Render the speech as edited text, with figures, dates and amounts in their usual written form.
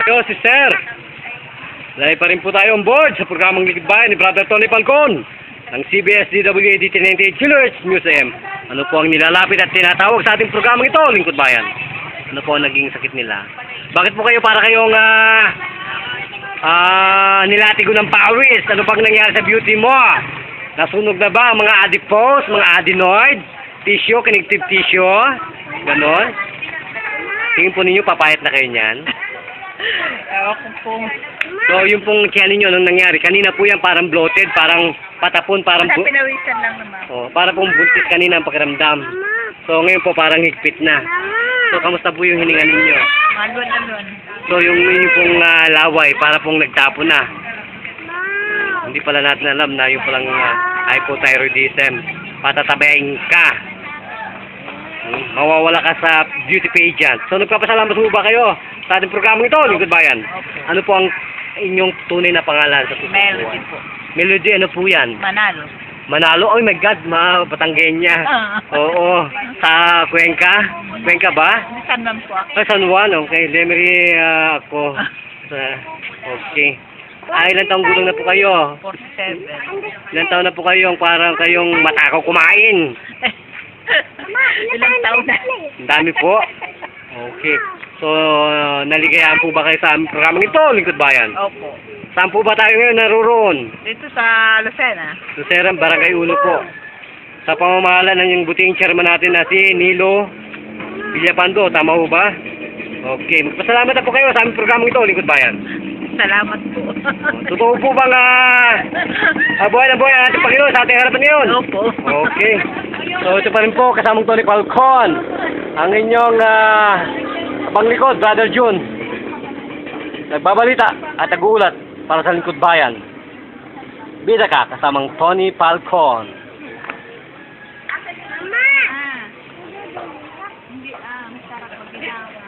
Yo, si Sir. Lahat pa rin po tayo on board sa programang Likod Bayan ni Brother Tony Falcon ng CBS DWAD 1098 Children's Museum. Ano po ang nilalapit at tinatawag sa ating programang ito, Lingkod Bayan? Ano po ang naging sakit nila? Bakit po kayo para kayong nilatigo ng pawis? Ano pang nangyari sa beauty mo? Nasunog na ba ang mga adipose, mga adenoids, tissue, connective tissue? Ganon? Tingin po ninyo, papayat na kayo niyan? Ewan ko po. So, yung pong tiyan ninyo, anong nangyari? Kanina po yan parang bloated, parang patapon, parang... Basta pinawisan lang naman. Oh, para pong buntis kanina ang pakiramdam. So, ngayon po parang higpit na. So, kamusta po yung hininga ninyo? Malwan. So, yung pong laway, para pong nagtapo na. Hindi pala natin alam na yung palang hypothyroidism. Patatabain ka. Mawawala ka sa beauty pageant. So, nagpapasalamat po ba kayo sa ating programang ito, Lingkod Bayan? Ano po ang inyong tunay na pangalan sa susunod? Melody po. Melody, ano po yan? Manalo. Manalo? Oh my God, Batanggenya. Oo. Sa Cuenca? Cuenca ba? San Juan po ako. San Juan, okay. Lemery ako. Okay. Ilan taong gulang na po kayo? 47. Ilan taon na po kayong parang kayong matakaw kumain? Ilang taon na? Ang dami po. Okay. So, naligayahan po ba kayo sa aming programang ito, Lingkod Bayan? Opo. Saan po ba tayo ngayon naroon? Dito sa Lucena. Luceran, Barangay Uno po. Sa pamamahala ng yung buting chairman natin na si Nilo Villapando. Tama po ba? Okay. Magpasalamat na po kayo sa aming programang ito, Lingkod Bayan. Salamat po. Totoo po bang buhay na buhay ang ating Panginoon sa ating harapan ngayon? Opo. Okay. So, ito pa rin po, kasamang Tony Falcon. Ang inyong panglikod, Brother June. Nagbabalita at nag-uulat para sa Lingkod Bayan. Bida ka, kasamang Tony Falcon. Mama! Hindi, masarap pag ginawa.